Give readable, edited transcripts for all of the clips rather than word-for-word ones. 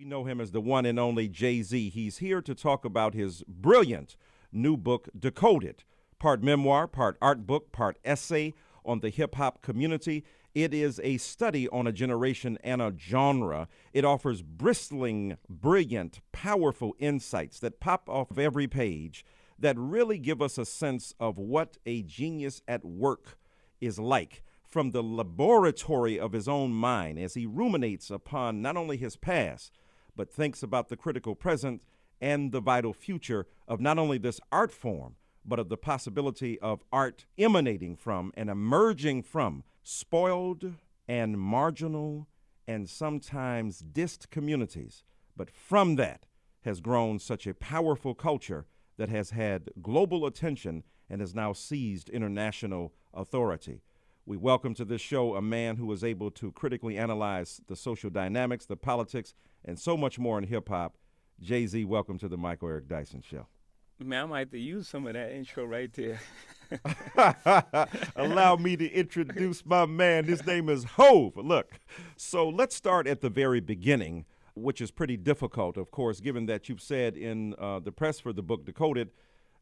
know him as the one and only Jay-Z. He's here to talk about his brilliant new book, Decoded, part memoir, part art book, part essay on the hip-hop community. It is a study on a generation and a genre. It offers bristling, brilliant, powerful insights that pop off of every page that really give us a sense of what a genius at work is like, from the laboratory of his own mind as he ruminates upon not only his past, but thinks about the critical present and the vital future of not only this art form, but of the possibility of art emanating from and emerging from spoiled and marginal and sometimes dissed communities. But from that has grown such a powerful culture that has had global attention and has now seized international authority. We welcome to this show a man who is able to critically analyze the social dynamics, the politics, and so much more in hip-hop. Jay-Z, welcome to the Michael Eric Dyson Show. Man, I might have to use some of that intro right there. Allow me to introduce my man. His name is Hove. Look, so let's start at the very beginning, which is pretty difficult, of course, given that you've said in the press for the book Decoded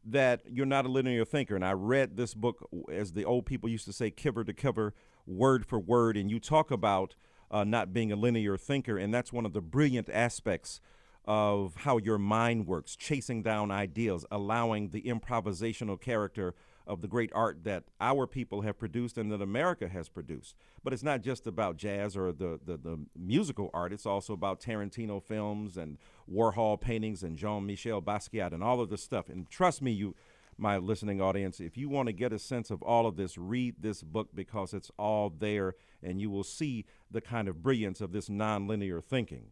that you're not a linear thinker. And I read this book, as the old people used to say, cover to cover, word for word, and you talk about not being a linear thinker, and that's one of the brilliant aspects of how your mind works, chasing down ideas, allowing the improvisational character of the great art that our people have produced and that America has produced. But it's not just about jazz or the musical art. It's also about Tarantino films and Warhol paintings and Jean-Michel Basquiat and all of this stuff. And trust me, you, my listening audience, if you want to get a sense of all of this, read this book because it's all there and you will see the kind of brilliance of this nonlinear thinking.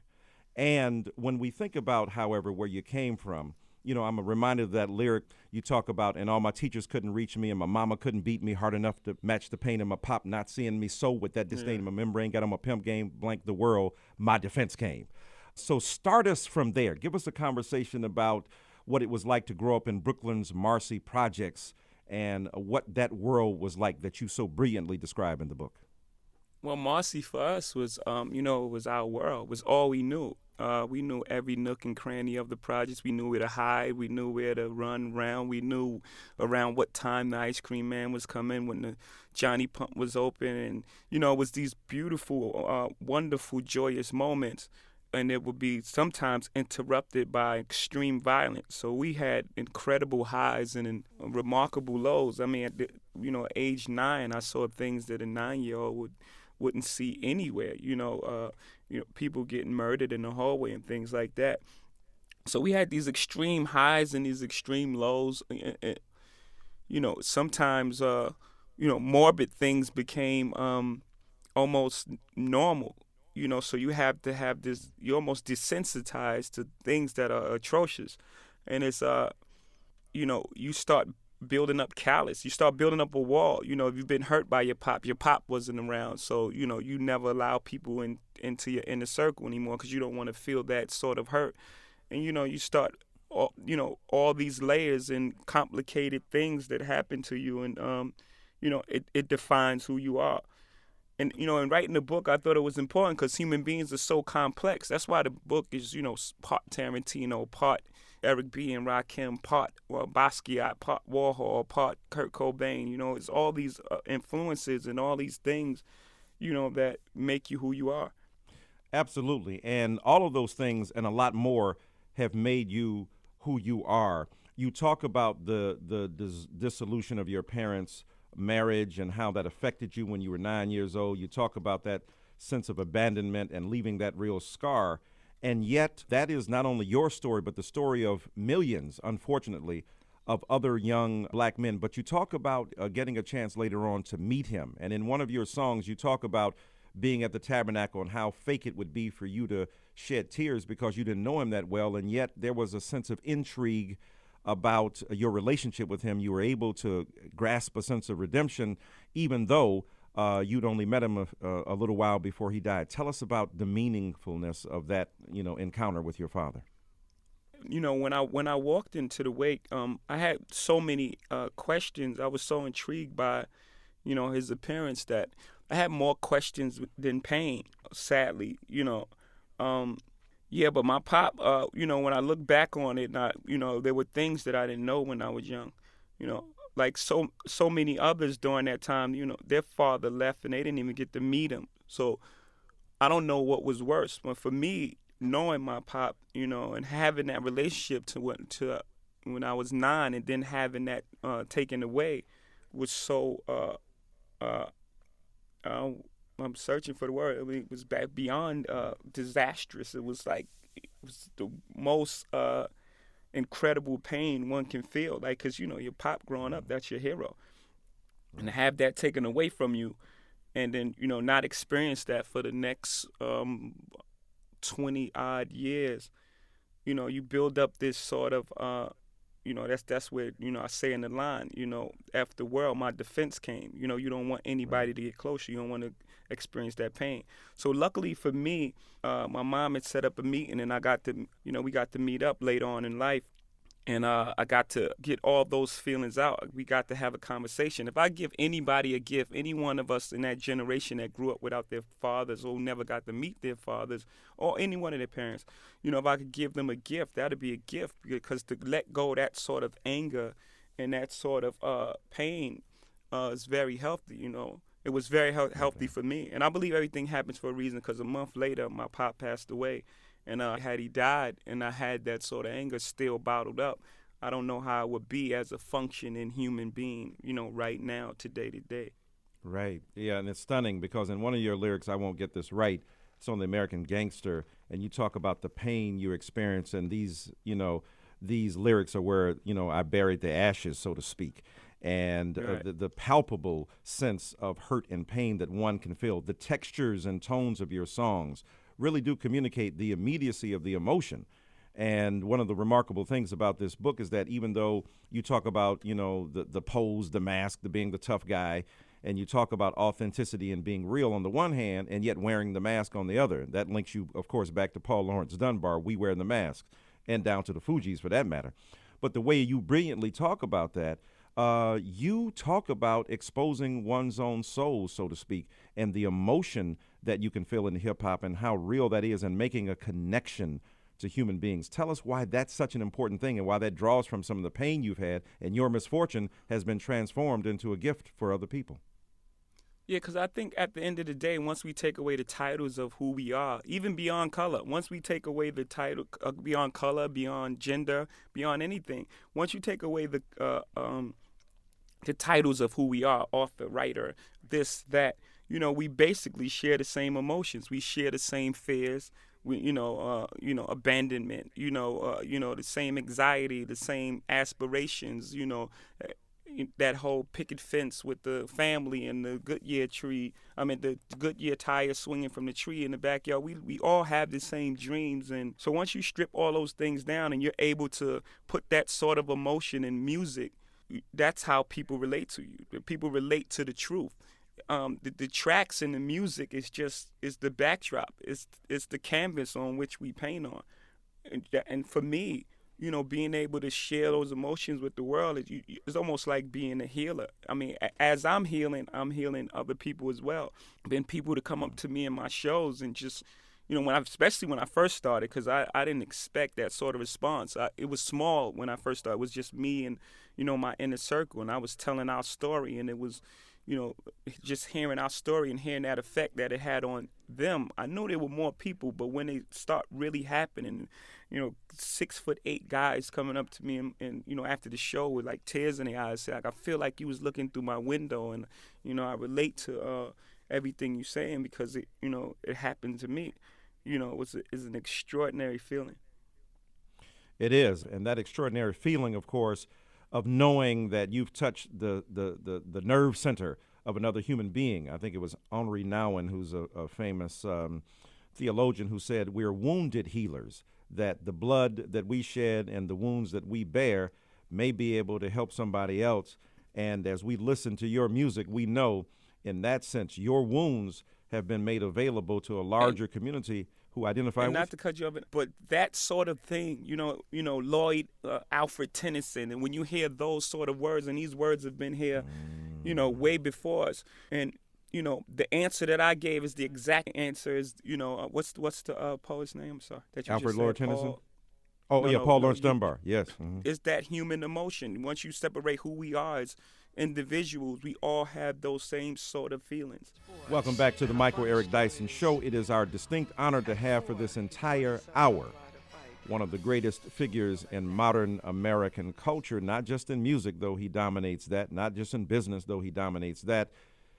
And when we think about, however, where you came from, you know, I'm reminded of that lyric you talk about, and all my teachers couldn't reach me, and my mama couldn't beat me hard enough to match the pain of my pop not seeing me so with that disdain in my membrane, got on my pimp game, blank the world, my defense came. So start us from there. Give us a conversation about what it was like to grow up in Brooklyn's Marcy projects and what that world was like that you so brilliantly describe in the book. Well, Marcy for us was, it was our world. It was all we knew. We knew every nook and cranny of the projects. We knew where to hide. We knew where to run around. We knew around what time the ice cream man was coming, when the Johnny Pump was open. And, it was these beautiful, wonderful, joyous moments. And it would be sometimes interrupted by extreme violence. So we had incredible highs and remarkable lows. I mean, at age 9, I saw things that a 9-year-old wouldn't see anywhere. People getting murdered in the hallway and things like that. So we had these extreme highs and these extreme lows. Sometimes morbid things became almost normal. So you have to have this, you're almost desensitized to things that are atrocious. And it's, you start building up callous. You start building up a wall. If you've been hurt by your pop wasn't around. So, you never allow people into your inner circle anymore because you don't want to feel that sort of hurt. And, you start, all these layers and complicated things that happen to you. And, it defines who you are. And, in writing the book, I thought it was important because human beings are so complex. That's why the book is, part Tarantino, part Eric B. and Rakim, part Basquiat, part Warhol, part Kurt Cobain. It's all these influences and all these things, that make you who you are. Absolutely. And all of those things and a lot more have made you who you are. You talk about the dissolution of your parents' marriage and how that affected you when you were 9 years old. You talk about that sense of abandonment and leaving that real scar. And yet that is not only your story, but the story of millions, unfortunately, of other young black men. But you talk about getting a chance later on to meet him. And in one of your songs, you talk about being at the Tabernacle and how fake it would be for you to shed tears because you didn't know him that well. And yet there was a sense of intrigue about your relationship with him. You were able to grasp a sense of redemption, even though you'd only met him a little while before he died. Tell us about the meaningfulness of that, encounter with your father. When I walked into the wake, I had so many questions. I was so intrigued by, his appearance that I had more questions than pain. Sadly, Yeah, but my pop, when I look back on it, there were things that I didn't know when I was young, you know, like so many others during that time, their father left and they didn't even get to meet him. So I don't know what was worse. But for me, knowing my pop, and having that relationship to when I was 9, and then having that taken away, was so uh, uh, I'm searching for the word. I mean, it was back beyond disastrous. It was like it was the most incredible pain one can feel. Like, cause your pop growing up, that's your hero, and to have that taken away from you, and then not experience that for the next 20 odd years. You build up this sort of that's where I say in the line, after the world my defense came. You don't want anybody to get closer. You don't want to experience that pain. So luckily for me, my mom had set up a meeting, and I got to we got to meet up later on in life. And I got to get all those feelings out. We got to have a conversation. If I give anybody a gift, any one of us in that generation that grew up without their fathers or never got to meet their fathers or any one of their parents, if I could give them a gift, that'd be a gift, because to let go of that sort of anger and that sort of pain is very healthy. It was very healthy for me. And I believe everything happens for a reason, because a month later, my pop passed away. And had he died and I had that sort of anger still bottled up, I don't know how I would be as a functioning human being, right now, today to day. Right. Yeah, and it's stunning because in one of your lyrics, I won't get this right, it's on the American Gangster, and you talk about the pain you experience, and these lyrics are where, I buried the ashes, so to speak. And Right. the palpable sense of hurt and pain that one can feel, the textures and tones of your songs really do communicate the immediacy of the emotion. And one of the remarkable things about this book is that even though you talk about, the pose, the mask, the being the tough guy, and you talk about authenticity and being real on the one hand, and yet wearing the mask on the other, that links you, of course, back to Paul Laurence Dunbar, We Wear the Mask, and down to the Fugees for that matter. But the way you brilliantly talk about that, you talk about exposing one's own soul, so to speak, and the emotion that you can feel in hip hop and how real that is, and making a connection to human beings. Tell us why that's such an important thing, and why that draws from some of the pain you've had, and your misfortune has been transformed into a gift for other people. Yeah, because I think at the end of the day, once we take away the titles of who we are, even beyond color, once we take away the title beyond color, beyond gender, beyond anything, once you take away the titles of who we are, author, writer, this, that, we basically share the same emotions. We share the same fears. We, abandonment. The same anxiety, the same aspirations. That whole picket fence with the family and the Goodyear tree. I mean, the Goodyear tire swinging from the tree in the backyard. We all have the same dreams, and so once you strip all those things down and you're able to put that sort of emotion in music, that's how people relate to you. People relate to the truth. The tracks and the music is the backdrop. It's the canvas on which we paint on. And for me, being able to share those emotions with the world, it's almost like being a healer. I mean, as I'm healing other people as well. Been people to come up to me in my shows and just, especially when I first started, because I didn't expect that sort of response. It was small when I first started. It was just me and, my inner circle, and I was telling our story, and it was, just hearing our story and hearing that effect that it had on them. I knew there were more people, but when they start really happening, 6'8" guys coming up to me and after the show with like tears in their eyes, say, like, I feel like you was looking through my window, and I relate to everything you're saying because it happened to me. It's an extraordinary feeling. It is, and that extraordinary feeling, of course, of knowing that you've touched the nerve center of another human being. I think it was Henri Nouwen, who's a famous theologian, who said, we're wounded healers, that the blood that we shed and the wounds that we bear may be able to help somebody else. And as we listen to your music, we know in that sense your wounds have been made available to a larger community who identify and with not to cut you off, but that sort of thing, Lloyd, Alfred Tennyson, and when you hear those sort of words, and these words have been here, way before us, and the answer that I gave is the exact answer. Is what's the poet's name? I'm sorry, that you Alfred just Lord said, Tennyson. Paul. Oh No, yeah, no, Paul no. Laurence Dunbar. Yes. It's that human emotion. Once you separate who we are as individuals, we all have those same sort of feelings. Welcome back to the Michael Eric Dyson Show. It is our distinct honor to have for this entire hour one of the greatest figures in modern American culture, not just in music, though he dominates that, not just in business, though he dominates that.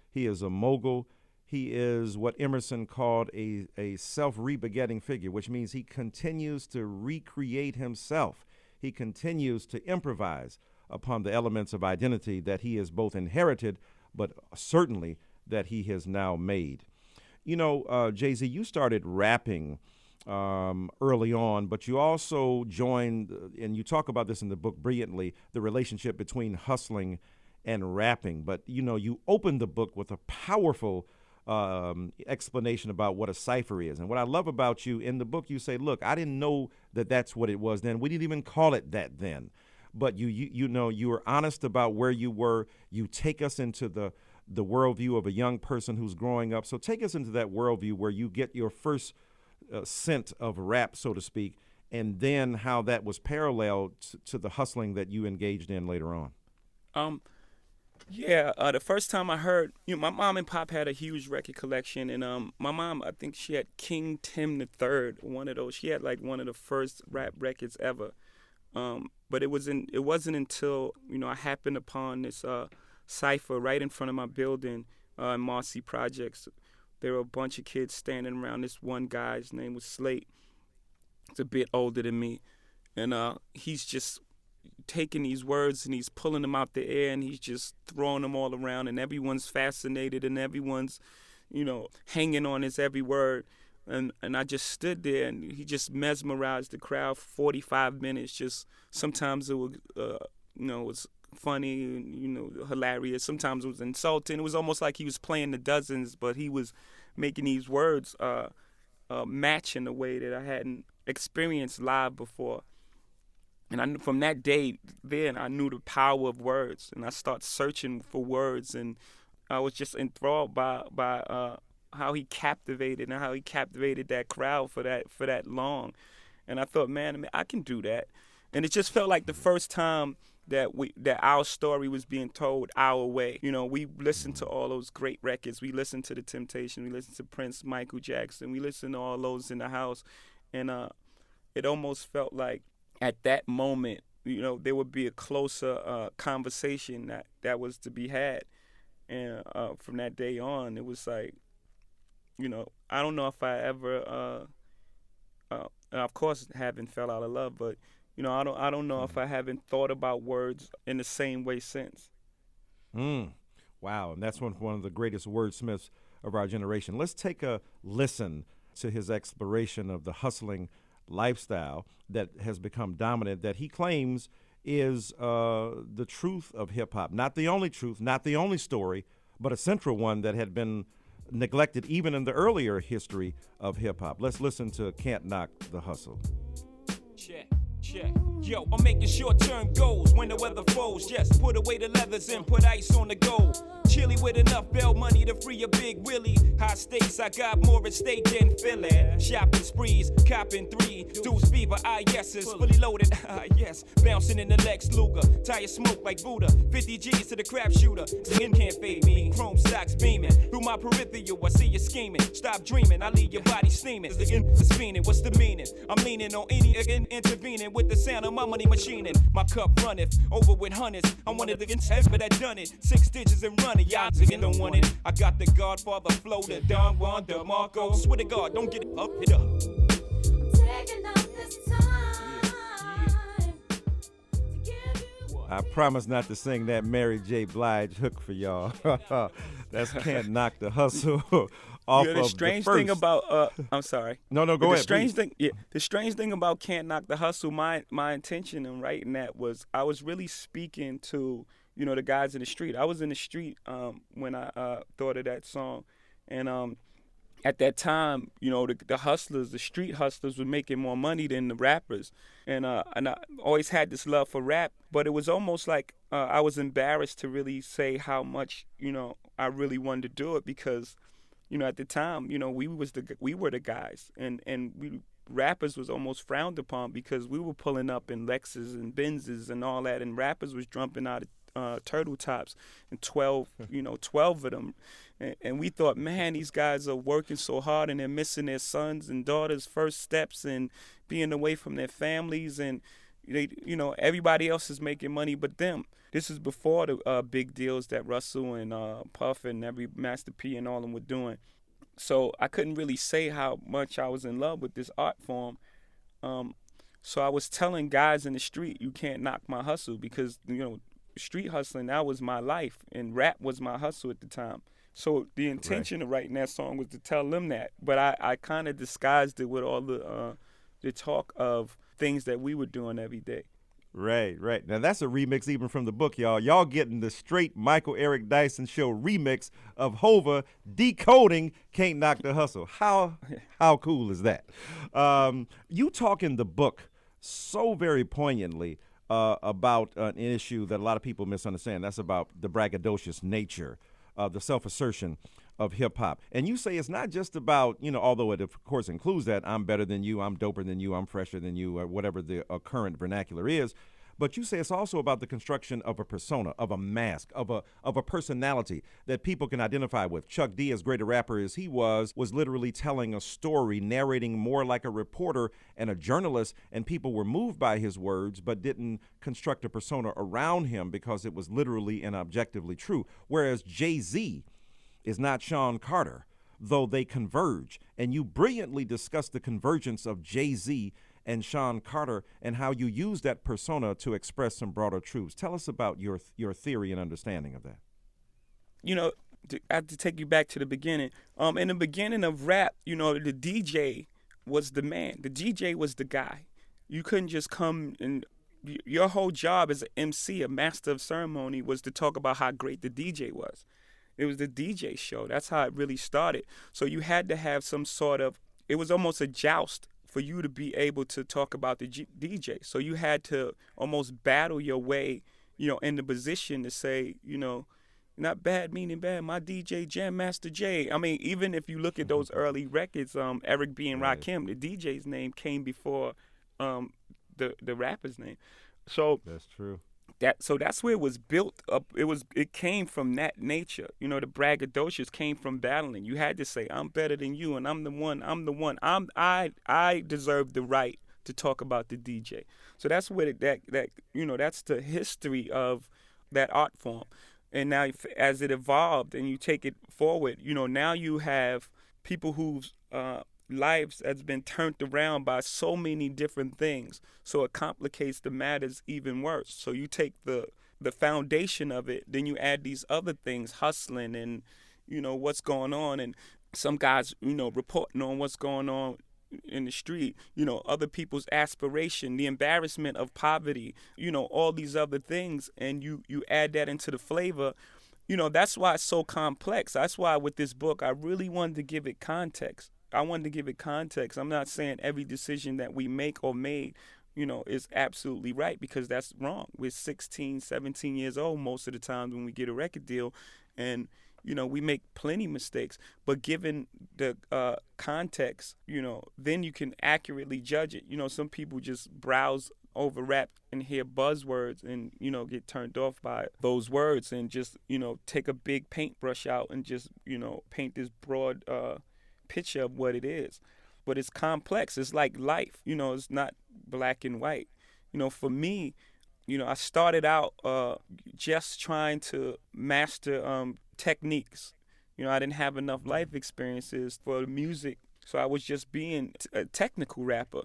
He is a mogul. He is what Emerson called a self-rebegetting figure, which means he continues to recreate himself. He continues to improvise upon the elements of identity that he has both inherited, but certainly that he has now made. Jay-Z, you started rapping early on, but you also joined, and you talk about this in the book brilliantly, the relationship between hustling and rapping. But, you opened the book with a powerful explanation about what a cipher is. And what I love about you in the book, you say, look, I didn't know that that's what it was then. We didn't even call it that then. But you were honest about where you were. You take us into the worldview of a young person who's growing up. So take us into that worldview where you get your first scent of rap, so to speak, and then how that was parallel to the hustling that you engaged in later on. The first time I heard, my mom and pop had a huge record collection, and my mom, I think she had King Tim III, one of those. She had like one of the first rap records ever. But it wasn't until I happened upon this cipher right in front of my building in Marcy Projects. There were a bunch of kids standing around this one guy. His name was Slate. He's a bit older than me, and he's just taking these words and he's pulling them out the air and he's just throwing them all around, and everyone's fascinated and everyone's hanging on his every word. And I just stood there, and he just mesmerized the crowd for 45 minutes. Just sometimes it was, was funny, hilarious. Sometimes it was insulting. It was almost like he was playing the dozens, but he was making these words match in a way that I hadn't experienced live before. And from that day, then I knew the power of words, and I started searching for words, and I was just enthralled by how he captivated that crowd for that long. And I thought, man, I can do that. And it just felt like the first time that our story was being told our way. We listened to all those great records. We listened to The Temptation. We listened to Prince, Michael Jackson. We listened to all those in the house. And it almost felt like at that moment, there would be a closer conversation that was to be had. And from that day on, it was like, I don't know if I ever, of course, haven't fell out of love, but I don't know if I haven't thought about words in the same way since. Wow, and that's one of the greatest wordsmiths of our generation. Let's take a listen to his exploration of the hustling lifestyle that has become dominant, that he claims is the truth of hip-hop. Not the only truth, not the only story, but a central one that had been neglected even in the earlier history of hip-hop. Let's listen to Can't Knock the Hustle. Check. Yo, I'm making short-term goals when the weather falls. Just put away the leathers and put ice on the gold. Chilly with enough bail money to free a big Willie. High stakes, I got more at stake than Philly. Shopping sprees, copping 3. Deuce fever, yeses, fully loaded, yes. Bouncing in the Lex Luger. Tire smoke like Buddha. 50 G's to the crap shooter. Skin can't fade me. Chrome stocks beaming. Through my peripheral, I see you scheming. Stop dreaming, I leave your body steaming. The spinning, what's the meaning? I'm leaning on any intervening with the sound of my money machining. My cup runneth over with hundreds. I'm one of the intents, but I done it. 6 digits and running, y'all don't want it. I got the Godfather flow, the Don Juan DeMarco. Swear to God, don't get it up, hit up. I'm taking up this time to give you. I promise not to sing that Mary J. Blige hook for y'all. That's Can't Knock the Hustle off The of strange the first. thing about I'm sorry. No, go the ahead. Strange please. thing, the strange thing about Can't Knock the Hustle, my intention in writing that was I was really speaking to the guys in the street. I was in the street when I thought of that song, and at that time, the hustlers, the street hustlers, were making more money than the rappers, and I always had this love for rap, but it was almost like I was embarrassed to really say how much I really wanted to do it because, at the time, we were the guys, and we rappers was almost frowned upon because we were pulling up in Lexus and Benzes and all that, and rappers was jumping out of turtle tops and 12 of them, and we thought, man, these guys are working so hard and they're missing their sons and daughters' first steps and being away from their families, and everybody else is making money but them. This is before the big deals that Russell and Puff and every Master P and all of them were doing. So I couldn't really say how much I was in love with this art form. So I was telling guys in the street, you can't knock my hustle, because street hustling, that was my life, and rap was my hustle at the time. So the intention of writing that song was to tell them that, but I kind of disguised it with all the talk of things that we were doing every day. Right. Now that's a remix even from the book, y'all. Y'all getting the straight Michael Eric Dyson Show remix of Hova decoding "Can't Knock the Hustle." How cool is that? You talk in the book so very poignantly about an issue that a lot of people misunderstand. That's about the braggadocious nature, the self-assertion of hip-hop. And you say it's not just about, although it of course includes that, I'm better than you, I'm doper than you, I'm fresher than you, or whatever the current vernacular is, but you say it's also about the construction of a persona, of a mask, of a personality that people can identify with. Chuck D, as great a rapper as he was literally telling a story, narrating more like a reporter and a journalist, and people were moved by his words but didn't construct a persona around him because it was literally and objectively true. Whereas Jay-Z is not Sean Carter, though they converge. And you brilliantly discuss the convergence of Jay-Z and Sean Carter and how you use that persona to express some broader truths. Tell us about your theory and understanding of that. I have to take you back to the beginning. In the beginning of rap, the DJ was the man. The DJ was the guy. You couldn't just come and your whole job as an MC, a master of ceremony, was to talk about how great the DJ was. It was the DJ show. That's how it really started. So you had to have some sort of, it was almost a joust for you to be able to talk about the DJ. So you had to almost battle your way, in the position to say, not bad meaning bad, my DJ Jam Master Jay. I mean, even if you look at those early records, Eric B. and Rakim, the DJ's name came before the rapper's name. So that's true. That's where it was built up. It came from that nature. The braggadocious came from battling. You had to say, I'm better than you, and I'm the one. I deserve the right to talk about the DJ. So that's where that's the history of that art form. And now as it evolved and you take it forward, now you have people whose lives has been turned around by so many different things, so it complicates the matters even worse. So you take the foundation of it, then you add these other things, hustling and what's going on, and some guys reporting on what's going on in the street, other people's aspiration, the embarrassment of poverty, all these other things, and you add that into the flavor. That's why it's so complex. That's why with this book I really wanted to give it context. I'm not saying every decision that we make or made, is absolutely right, because that's wrong. We're 16, 17 years old most of the time when we get a record deal, and, we make plenty mistakes. But given the context, then you can accurately judge it. Some people just browse over rap and hear buzzwords and, get turned off by those words and just, take a big paintbrush out and just, paint this broad picture of what it is. But it's complex. It's like life. It's not black and white. For me, I started out just trying to master techniques. I didn't have enough life experiences for the music, so I was just being a technical rapper.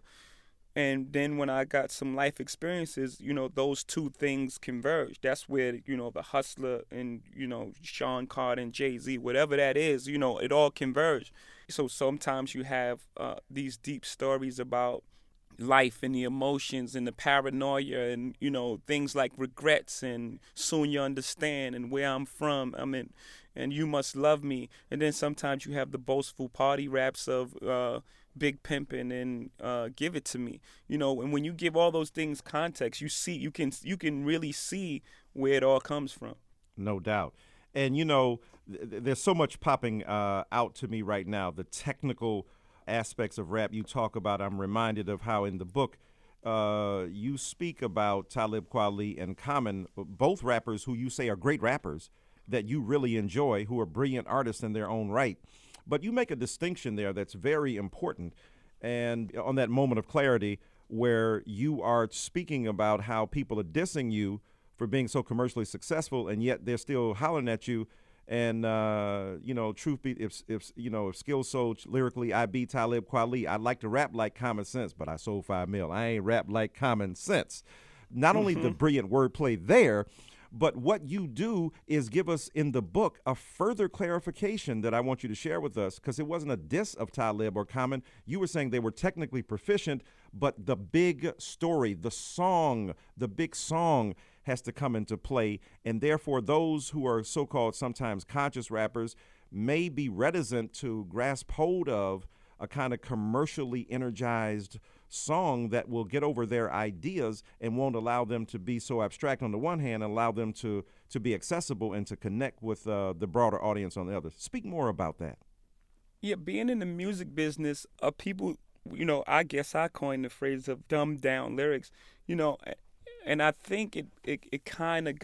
And then when I got some life experiences, those two things converged. That's where, the hustler and, Sean Carter and Jay-Z, whatever that is, it all converged. So sometimes you have these deep stories about life and the emotions and the paranoia and, things like regrets and soon you understand and where I'm from. I mean, and You Must Love Me. And then sometimes you have the boastful party raps of Big Pimpin' and Give It To Me. You know, and when you give all those things context, you can really see where it all comes from. No doubt. And, you know, there's so much popping out to me right now. The technical aspects of rap you talk about, I'm reminded of how in the book you speak about Talib Kweli and Common, both rappers who you say are great rappers that you really enjoy, who are brilliant artists in their own right. But you make a distinction there that's very important. And on that moment of clarity where you are speaking about how people are dissing you for being so commercially successful, and yet they're still hollering at you. And, you know, truth be, if skill sold lyrically, I be Talib Kweli. I'd like to rap like Common Sense, but I sold 5 mil. I ain't rap like Common Sense. Not only the brilliant wordplay there, but what you do is give us in the book a further clarification that I want you to share with us, because it wasn't a diss of Talib or Common. You were saying they were technically proficient, but the big story, the big song has to come into play. And therefore, those who are so-called sometimes conscious rappers may be reticent to grasp hold of a kind of commercially energized song that will get over their ideas and won't allow them to be so abstract on the one hand, and allow them to be accessible and to connect with the broader audience on the other. Speak more about that. Yeah, being in the music business, people, you know, I guess I coined the phrase of dumbed down lyrics, you know, and I think it kind of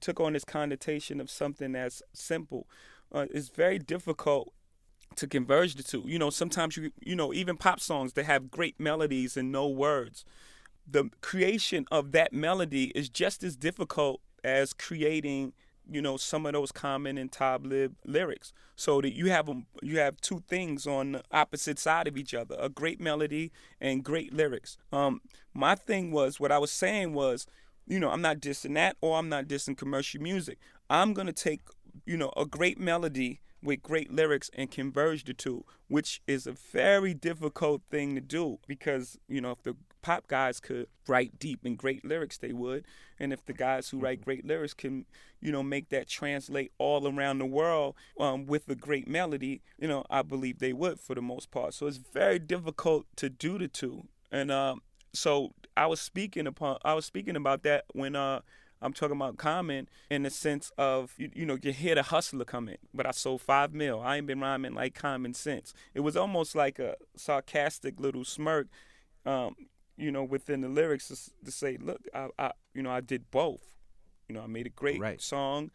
took on this connotation of something that's simple. It's very difficult to converge the two. You know, sometimes you know, even pop songs, they have great melodies and no words. The creation of that melody is just as difficult as creating, you know, some of those Common and Talib lyrics. So that you have two things on the opposite side of each other: a great melody and great lyrics. My thing was, what I was saying was, you know, I'm not dissing that, or I'm not dissing commercial music. I'm gonna take, you know, a great melody with great lyrics and converge the two, which is a very difficult thing to do, because, you know, if the pop guys could write deep and great lyrics, they would. And if the guys who write great lyrics can, you know, make that translate all around the world with a great melody, you know, I believe they would for the most part. So it's very difficult to do the two. And so I was speaking about that when I'm talking about Common, in the sense of, you know, you hear the hustler come in, but I sold 5 mil. I ain't been rhyming like Common Sense. It was almost like a sarcastic little smirk, you know, within the lyrics to say, look, I did both. You know, I made a great song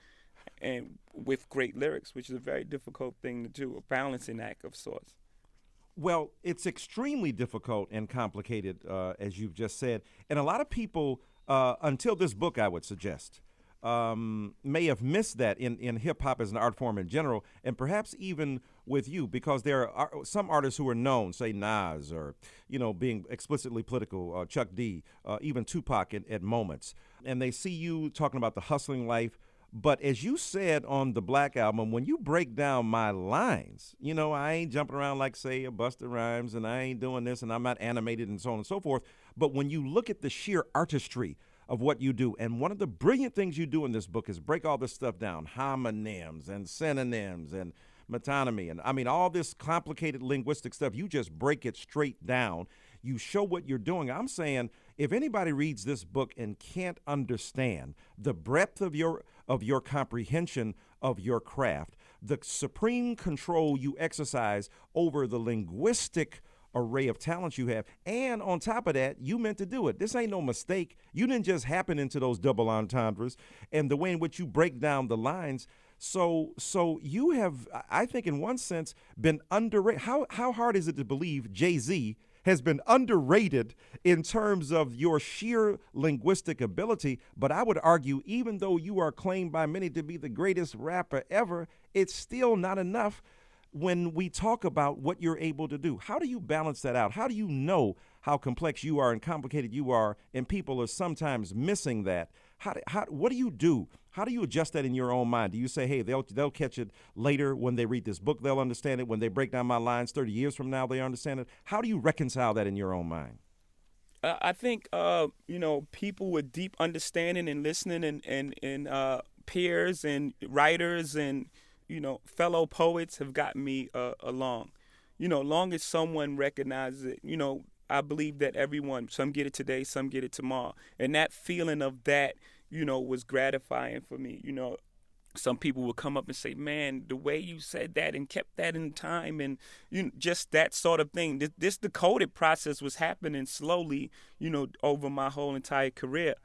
and with great lyrics, which is a very difficult thing to do, a balancing act of sorts. Well, it's extremely difficult and complicated, as you've just said. And a lot of people, until this book, I would suggest, may have missed that in hip-hop as an art form in general, and perhaps even with you, because there are some artists who are known, say Nas, or, you know, being explicitly political, Chuck D, even Tupac at moments, and they see you talking about the hustling life. But as you said on the Black Album, when you break down my lines, you know, I ain't jumping around like, say, a Busta Rhymes, and I ain't doing this, and I'm not animated, and so on and so forth. But when you look at the sheer artistry of what you do, and one of the brilliant things you do in this book is break all this stuff down, homonyms and synonyms and metonymy, and I mean all this complicated linguistic stuff. You just break it straight down. You show what you're doing. I'm saying, if anybody reads this book and can't understand the breadth of your comprehension of your craft, the supreme control you exercise over the linguistic array of talents you have, and on top of that, you meant to do it. This ain't no mistake. You didn't just happen into those double entendres, and the way in which you break down the lines. So you have, I think, in one sense, been underrated. How hard is it to believe Jay-Z has been underrated in terms of your sheer linguistic ability? But I would argue, even though you are claimed by many to be the greatest rapper ever, it's still not enough when we talk about what you're able to do. How do you balance that out? How do you know how complex you are and complicated you are, and people are sometimes missing that? What do you do? How do you adjust that in your own mind? Do you say, hey, they'll catch it later when they read this book, they'll understand it. When they break down my lines 30 years from now, they understand it. How do you reconcile that in your own mind? I think, you know, people with deep understanding and listening and peers and writers and, fellow poets have gotten me along. Long as someone recognizes it, I believe that some get it today, some get it tomorrow. And that feeling of that, was gratifying for me. Some people would come up and say, man, the way you said that and kept that in time, and just that sort of thing. This decoded process was happening slowly, over my whole entire career.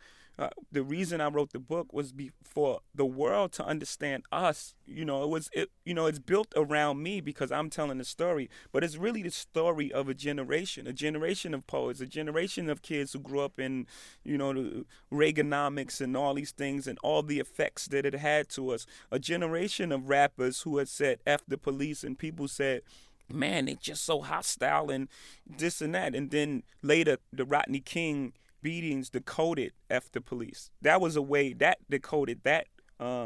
The reason I wrote the book was for the world to understand us. It's built around me because I'm telling the story, but it's really the story of a generation of poets, a generation of kids who grew up in, the Reaganomics and all these things and all the effects that it had to us. A generation of rappers who had said F the police, and people said, man, they're just so hostile and this and that. And then later, the Rodney King beatings decoded F the police. That was a way that decoded that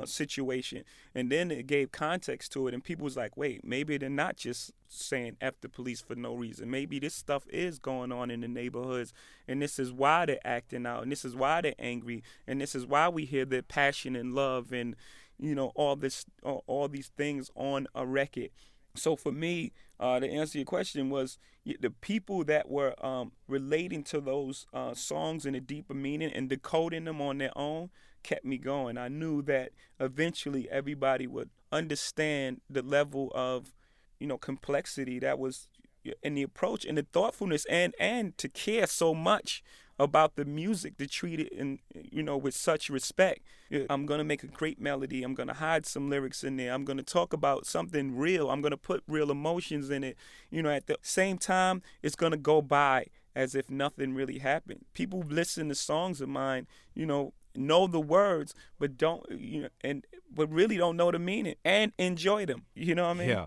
situation, and then it gave context to it, and people was like, wait, maybe they're not just saying F the police for no reason. Maybe this stuff is going on in the neighborhoods, and this is why they're acting out, and this is why they're angry, and this is why we hear their passion and love and all these things on a record. So for me, to answer your question, was the people that were relating to those songs in a deeper meaning and decoding them on their own kept me going. I knew that eventually everybody would understand the level of, complexity that was in the approach and the thoughtfulness and to care so much about the music, to treat it with such respect. I'm going to make a great melody. I'm going to hide some lyrics in there. I'm going to talk about something real. I'm going to put real emotions in it. At the same time, it's going to go by as if nothing really happened. People listen to songs of mine, know the words, but but really don't know the meaning and enjoy them. You know what I mean? Yeah.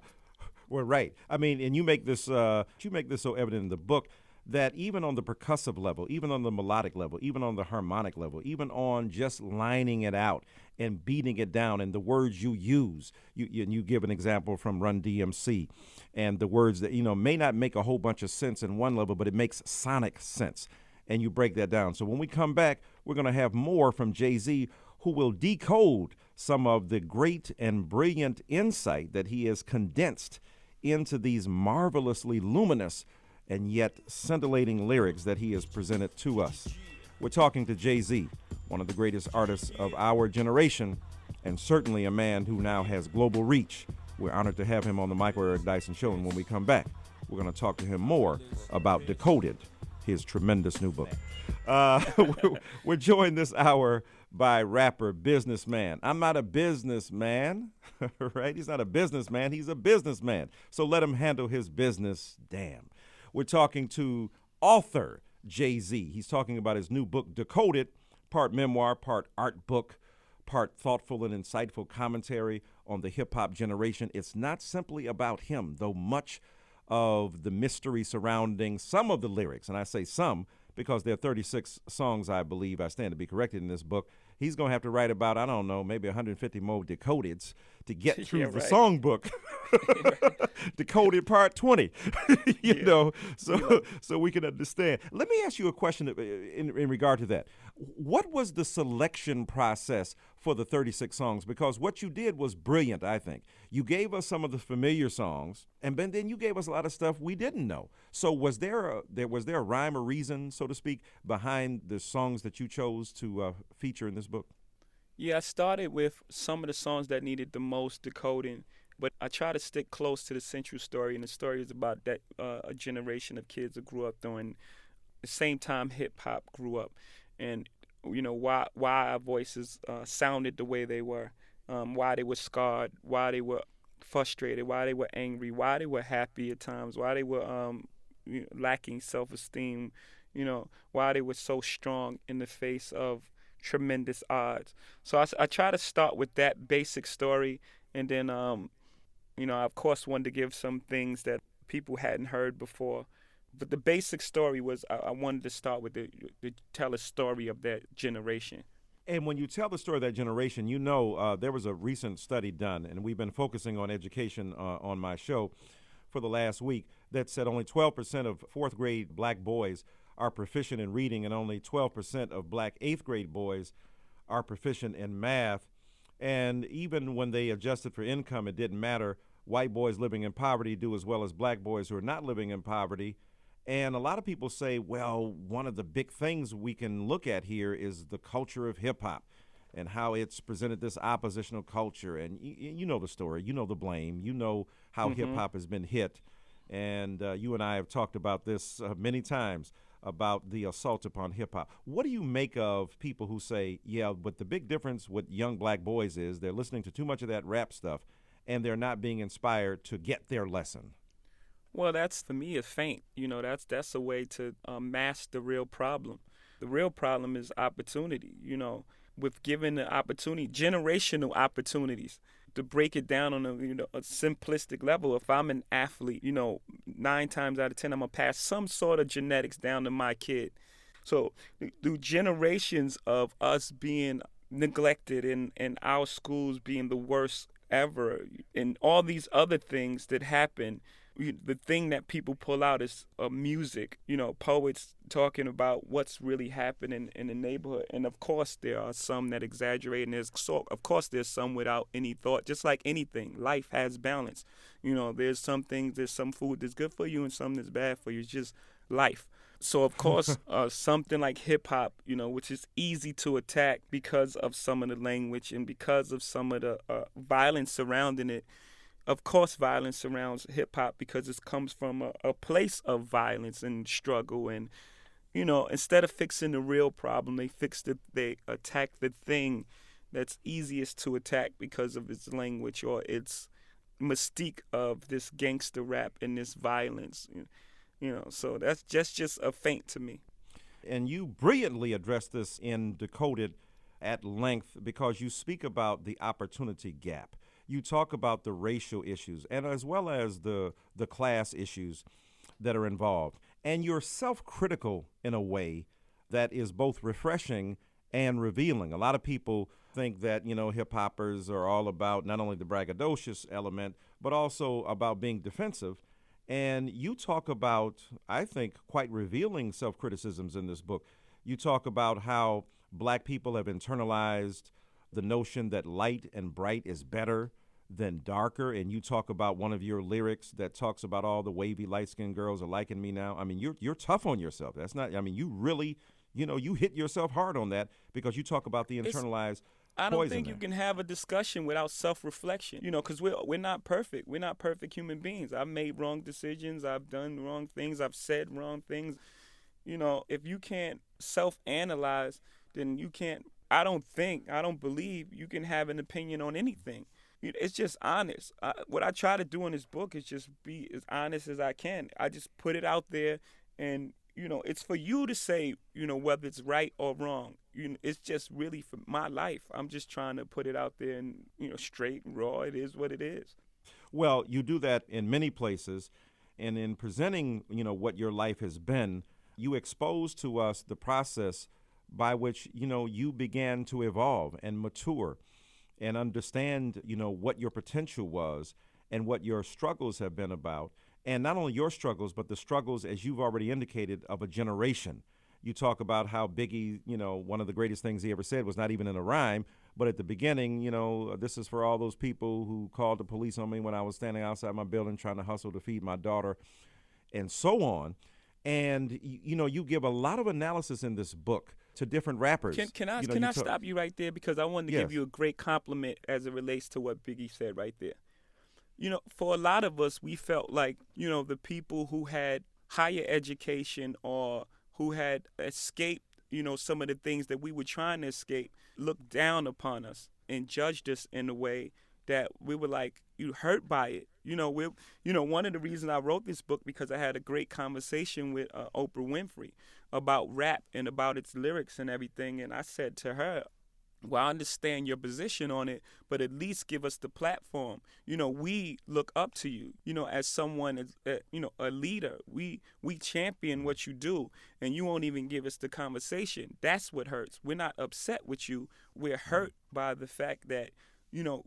Well, right. I mean, and you make this so evident in the book that even on the percussive level, even on the melodic level, even on the harmonic level, even on just lining it out and beating it down, and the words you use, you give an example from Run DMC, and the words that may not make a whole bunch of sense in one level, but it makes sonic sense, and you break that down. So when we come back, we're going to have more from Jay-Z, who will decode some of the great and brilliant insight that he has condensed into these marvelously luminous and yet scintillating lyrics that he has presented to us. We're talking to Jay-Z, one of the greatest artists of our generation, and certainly a man who now has global reach. We're honored to have him on the Michael Eric Dyson Show, and when we come back, we're going to talk to him more about Decoded, his tremendous new book. We're joined this hour by rapper Businessman. I'm not a businessman, right? He's not a businessman. He's a businessman. So let him handle his business, damn. We're talking to author Jay-Z. He's talking about his new book, Decoded, part memoir, part art book, part thoughtful and insightful commentary on the hip-hop generation. It's not simply about him, though much of the mystery surrounding some of the lyrics, and I say some because there are 36 songs, I believe, I stand to be corrected in this book. He's going to have to write about, I don't know, maybe 150 more decodeds to get through the songbook. Decoded part 20, so we can understand. Let me ask you a question in regard to that. What was the selection process for the 36 songs? Because what you did was brilliant, I think. You gave us some of the familiar songs, and then you gave us a lot of stuff we didn't know. So was there a rhyme or reason, so to speak, behind the songs that you chose to feature in this book? Yeah, I started with some of the songs that needed the most decoding, but I try to stick close to the central story, and the story is about that a generation of kids that grew up during the same time hip-hop grew up, and why our voices sounded the way they were, why they were scarred, why they were frustrated, why they were angry, why they were happy at times, why they were lacking self-esteem, why they were so strong in the face of tremendous odds. So I try to start with that basic story, and then I of course wanted to give some things that people hadn't heard before. But the basic story was I wanted to start with to tell a story of that generation. And when you tell the story of that generation, there was a recent study done, and we've been focusing on education on my show for the last week, that said only 12% of fourth grade black boys are proficient in reading, and only 12% of black eighth grade boys are proficient in math. And even when they adjusted for income, it didn't matter. White boys living in poverty do as well as black boys who are not living in poverty. And a lot of people say, well, one of the big things we can look at here is the culture of hip hop and how it's presented this oppositional culture. And you know the story, you know the blame, you know how hip hop has been hit. And you and I have talked about this many times about the assault upon hip hop. What do you make of people who say, yeah, but the big difference with young black boys is they're listening to too much of that rap stuff and they're not being inspired to get their lesson? Well, that's, for me, a feint. That's a way to mask the real problem. The real problem is opportunity, with given the opportunity, generational opportunities. To break it down on a simplistic level, if I'm an athlete, 9 times out of 10, I'm going to pass some sort of genetics down to my kid. So through generations of us being neglected and our schools being the worst ever and all these other things that happen, the thing that people pull out is music, poets talking about what's really happening in the neighborhood. And of course, there are some that exaggerate, and of course, there's some without any thought. Just like anything, life has balance. There's some things, there's some food that's good for you and some that's bad for you. It's just life. So, of course, something like hip hop, which is easy to attack because of some of the language and because of some of the violence surrounding it. Of course, violence surrounds hip-hop because it comes from a place of violence and struggle. And, instead of fixing the real problem, they attack the thing that's easiest to attack because of its language or its mystique of this gangster rap and this violence. So that's just a feint to me. And you brilliantly address this in Decoded at length because you speak about the opportunity gap. You talk about the racial issues and as well as the class issues that are involved. And you're self-critical in a way that is both refreshing and revealing. A lot of people think that, hip-hoppers are all about not only the braggadocious element, but also about being defensive. And you talk about, I think, quite revealing self-criticisms in this book. You talk about how black people have internalized the notion that light and bright is better than darker, and you talk about one of your lyrics that talks about all the wavy light-skinned girls are liking me now. I mean, you're tough on yourself. That's not, I mean, you really, you hit yourself hard on that because you talk about the internalized I don't poison think there. you can have a discussion without self-reflection, because we're not perfect. We're not perfect human beings. I've made wrong decisions. I've done wrong things. I've said wrong things. If you can't self-analyze, then you can't, I don't believe you can have an opinion on anything. It's just honest. What I try to do in this book is just be as honest as I can. I just put it out there, and it's for you to say, whether it's right or wrong. It's just really for my life. I'm just trying to put it out there and straight and raw. It is what it is. Well, you do that in many places, and in presenting, what your life has been, you expose to us the process by which, you began to evolve and mature and understand, what your potential was and what your struggles have been about. And not only your struggles, but the struggles, as you've already indicated, of a generation. You talk about how Biggie, one of the greatest things he ever said was not even in a rhyme, but at the beginning, this is for all those people who called the police on me when I was standing outside my building trying to hustle to feed my daughter, and so on. And, you give a lot of analysis in this book to different rappers. Can I stop you right there? Because I wanted to give you a great compliment as it relates to what Biggie said right there. For a lot of us, we felt like, the people who had higher education or who had escaped, some of the things that we were trying to escape, looked down upon us and judged us in a way that we were like, you hurt by it. One of the reasons I wrote this book because I had a great conversation with Oprah Winfrey about rap and about its lyrics and everything. And I said to her, well, I understand your position on it, but at least give us the platform. We look up to you, as someone, a leader. We champion what you do, and you won't even give us the conversation. That's what hurts. We're not upset with you. We're hurt by the fact that,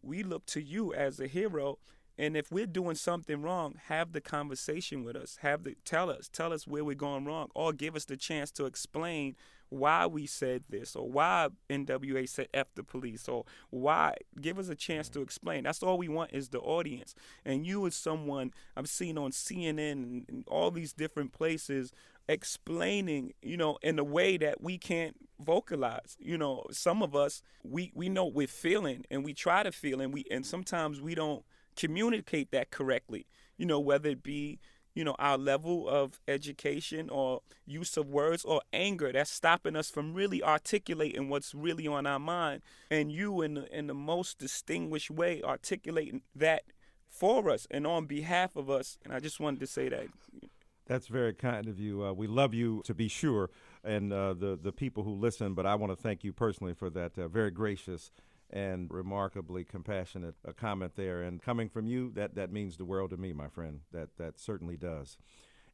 we look to you as a hero. And if we're doing something wrong, have the conversation with us. Tell us where we're going wrong, or give us the chance to explain why we said this, or why NWA said F the police, or why. Give us a chance to explain. That's all we want is the audience. And you as someone I've seen on CNN and all these different places explaining, in a way that we can't vocalize. Some of us, we know we're feeling, and we try to feel, and sometimes we don't communicate that correctly, whether it be our level of education or use of words or anger that's stopping us from really articulating what's really on our mind. And you, in the most distinguished way, articulating that for us and on behalf of us. And I just wanted to say that. That's very kind of you. We love you, to be sure, and the people who listen, but I want to thank you personally for that very gracious and remarkably compassionate comment there. And coming from you, that means the world to me, my friend. That certainly does.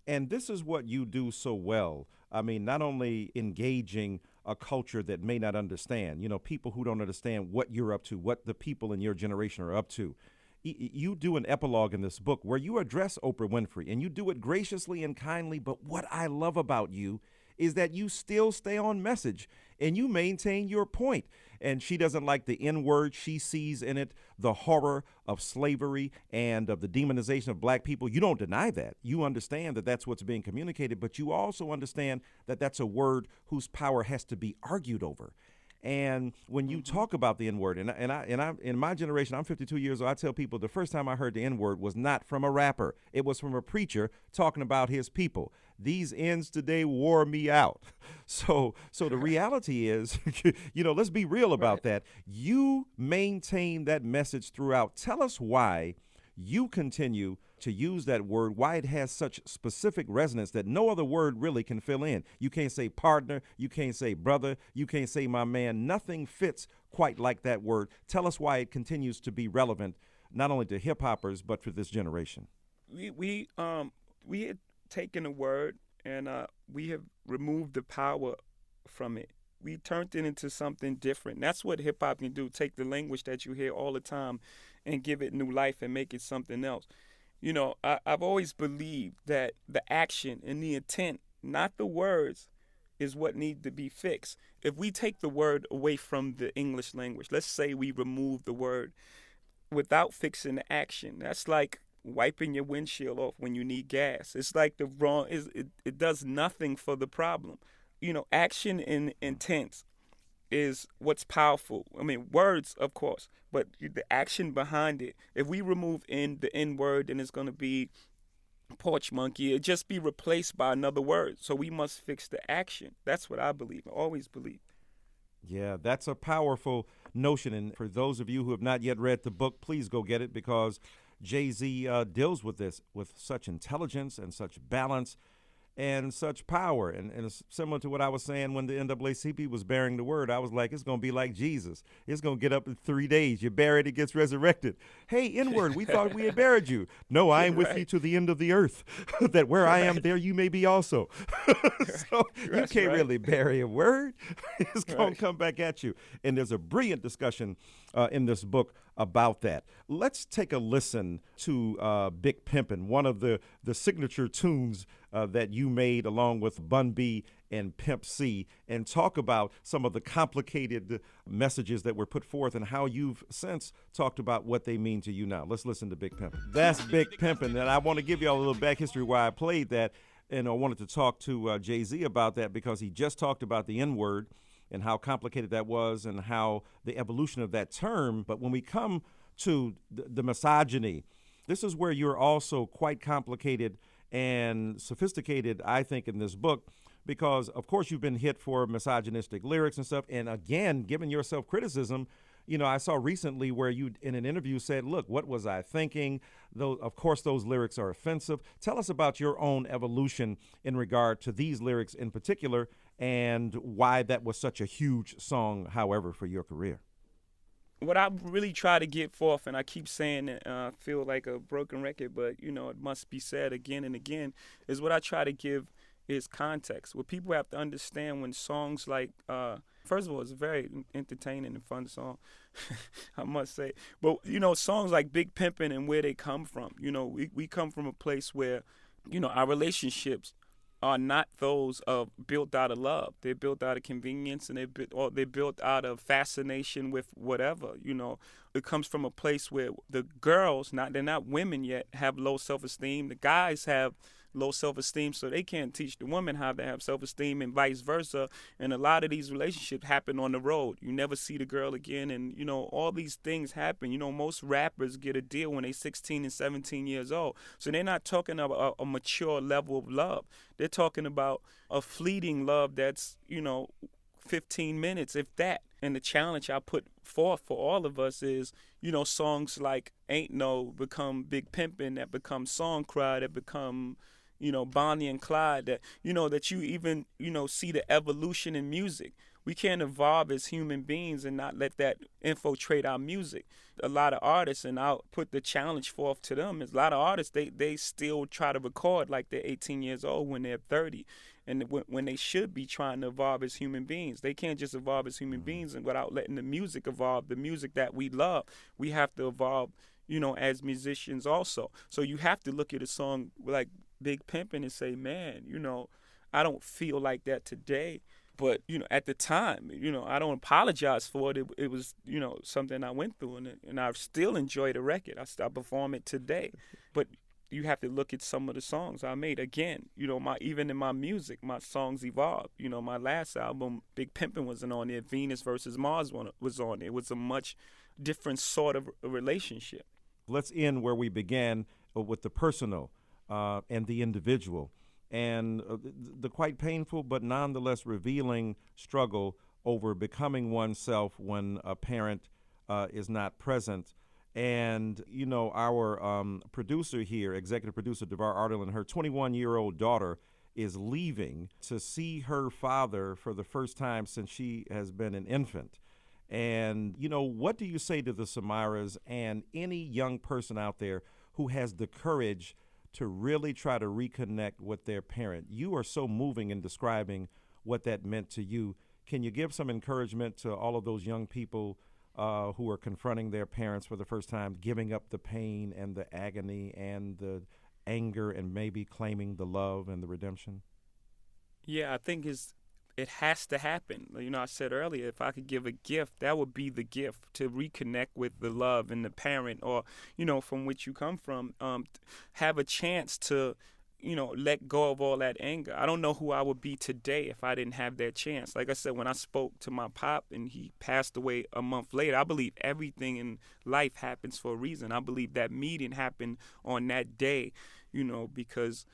And this is what you do so well. I mean, not only engaging a culture that may not understand, people who don't understand what you're up to, what the people in your generation are up to. You do an epilogue in this book where you address Oprah Winfrey, and you do it graciously and kindly. But what I love about you is that you still stay on message and you maintain your point. And she doesn't like the N-word. She sees in it the horror of slavery and of the demonization of black people. You don't deny that. You understand that that's what's being communicated, but you also understand that that's a word whose power has to be argued over. And when you talk about the N-word, and I in my generation, I'm 52 years old, I tell people the first time I heard the N-word was not from a rapper. It was from a preacher talking about his people. These ends today wore me out. So the reality is, let's be real about that. You maintain that message throughout. Tell us why you continue to use that word, why it has such specific resonance that no other word really can fill in. You can't say partner, you can't say brother, you can't say my man. Nothing fits quite like that word. Tell us why it continues to be relevant, not only to hip hoppers, but for this generation. We had taken a word and we have removed the power from it. We turned it into something different. That's what hip hop can do. Take the language that you hear all the time and give it new life and make it something else. I've always believed that the action and the intent, not the words, is what needs to be fixed. If we take the word away from the English language, let's say we remove the word without fixing the action, that's like wiping your windshield off when you need gas. It's like it does nothing for the problem. Action and intent is what's powerful. I mean, words, of course, but the action behind it. If we remove the N word, then it's going to be porch monkey. It'll just be replaced by another word. So we must fix the action. That's what I believe. I always believe. Yeah, that's a powerful notion. And for those of you who have not yet read the book, please go get it, because Jay-Z deals with this with such intelligence and such balance and such power. And it's similar to what I was saying when the NAACP was bearing the word. I was like, it's going to be like Jesus. It's going to get up in 3 days. You bury it, it gets resurrected. Hey, N-word, we thought we had buried you. No, I am with you to the end of the earth, that where I am, there you may be also. So you can't really bury a word. It's going to come back at you. And there's a brilliant discussion in this book about that. Let's take a listen to Big Pimpin', one of the signature tunes that you made along with Bun B and Pimp C, and talk about some of the complicated messages that were put forth and how you've since talked about what they mean to you now. Let's listen to Big Pimpin'. That's Big Pimpin', and I want to give you all a little back history why I played that, and I wanted to talk to Jay-Z about that because he just talked about the N-word and how complicated that was and how the evolution of that term. But when we come to the misogyny, this is where you're also quite complicated and sophisticated, I think, in this book, because, of course, you've been hit for misogynistic lyrics and stuff. And again, given your self-criticism, I saw recently where you, in an interview, said, look, what was I thinking? Though, of course, those lyrics are offensive. Tell us about your own evolution in regard to these lyrics in particular and why that was such a huge song, however, for your career. What I really try to get forth, and I keep saying it, I feel like a broken record, but, it must be said again and again, is what I try to give is context. What people have to understand when songs like, first of all, it's a very entertaining and fun song, I must say. But, songs like Big Pimpin' and where they come from, we come from a place where, our relationships are not those of built out of love. They're built out of convenience, and they're built out of fascination with whatever. It comes from a place where the girls, they're not women yet, have low self-esteem. The guys have low self-esteem, so they can't teach the woman how to have self-esteem, and vice versa. And a lot of these relationships happen on the road. You never see the girl again, and all these things happen. Most rappers get a deal when they're 16 and 17 years old, so they're not talking about a mature level of love. They're talking about a fleeting love that's 15 minutes, if that. And the challenge I put forth for all of us is, songs like Ain't No become Big Pimpin', that become Song Cry, that become Bonnie and Clyde, that that you even see the evolution in music. We can't evolve as human beings and not let that infiltrate our music. A lot of artists, and I'll put the challenge forth to them, is a lot of artists, they still try to record like they're 18 years old when they're 30, and when they should be trying to evolve as human beings. They can't just evolve as human beings and without letting the music evolve, the music that we love. We have to evolve, as musicians also. So you have to look at a song like Big Pimpin' and say, man, I don't feel like that today. But, at the time, I don't apologize for it. It was, something I went through, and I still enjoy the record. I still perform it today. But you have to look at some of the songs I made. Again, even in my music, my songs evolve. My last album, Big Pimpin' wasn't on there. Venus versus Mars was on there. It was a much different sort of relationship. Let's end where we began, with the personal and the individual, and the quite painful but nonetheless revealing struggle over becoming oneself when a parent is not present. And, our producer here, executive producer DeVar Arnold, her 21-year-old daughter is leaving to see her father for the first time since she has been an infant. And, what do you say to the Samaras and any young person out there who has the courage to really try to reconnect with their parent? You are so moving in describing what that meant to you. Can you give some encouragement to all of those young people who are confronting their parents for the first time, giving up the pain and the agony and the anger and maybe claiming the love and the redemption? Yeah, I think it has to happen. I said earlier, if I could give a gift, that would be the gift, to reconnect with the love and the parent, or, from which you come from, have a chance to, let go of all that anger. I don't know who I would be today if I didn't have that chance. Like I said, when I spoke to my pop and he passed away a month later, I believe everything in life happens for a reason. I believe that meeting happened on that day, because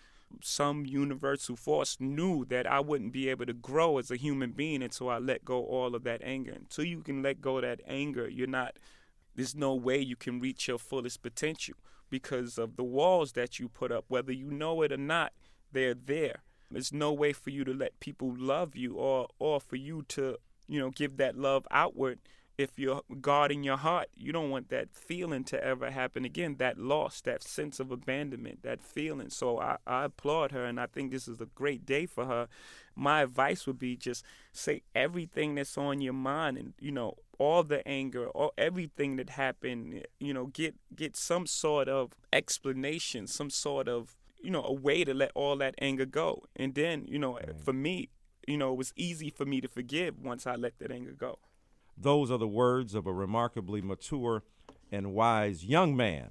some universal force knew that I wouldn't be able to grow as a human being until I let go all of that anger. Until you can let go of that anger, there's no way you can reach your fullest potential, because of the walls that you put up. Whether you know it or not, they're there. There's no way for you to let people love you, or for you to, give that love outward. If you're guarding your heart, you don't want that feeling to ever happen again, that loss, that sense of abandonment, that feeling. So I applaud her, and I think this is a great day for her. My advice would be just say everything that's on your mind, and, all the anger, or everything that happened, get some sort of explanation, some sort of, a way to let all that anger go. And then, for me, it was easy for me to forgive once I let that anger go. Those are the words of a remarkably mature and wise young man.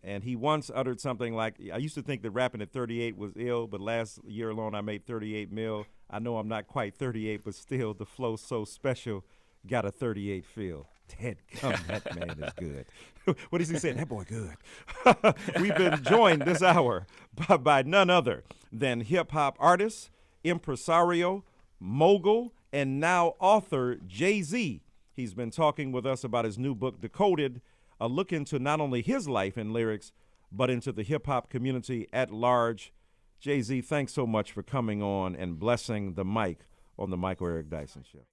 And he once uttered something like, I used to think that rapping at 38 was ill, but last year alone I made 38 mil. I know I'm not quite 38, but still the flow's so special, got a 38 feel. Dadgum, that man is good. What does he say? That boy good. We've been joined this hour by none other than hip-hop artist, impresario, mogul, and now author Jay-Z. He's been talking with us about his new book, Decoded, a look into not only his life and lyrics, but into the hip-hop community at large. Jay-Z, thanks so much for coming on and blessing the mic on the Michael Eric Dyson Show.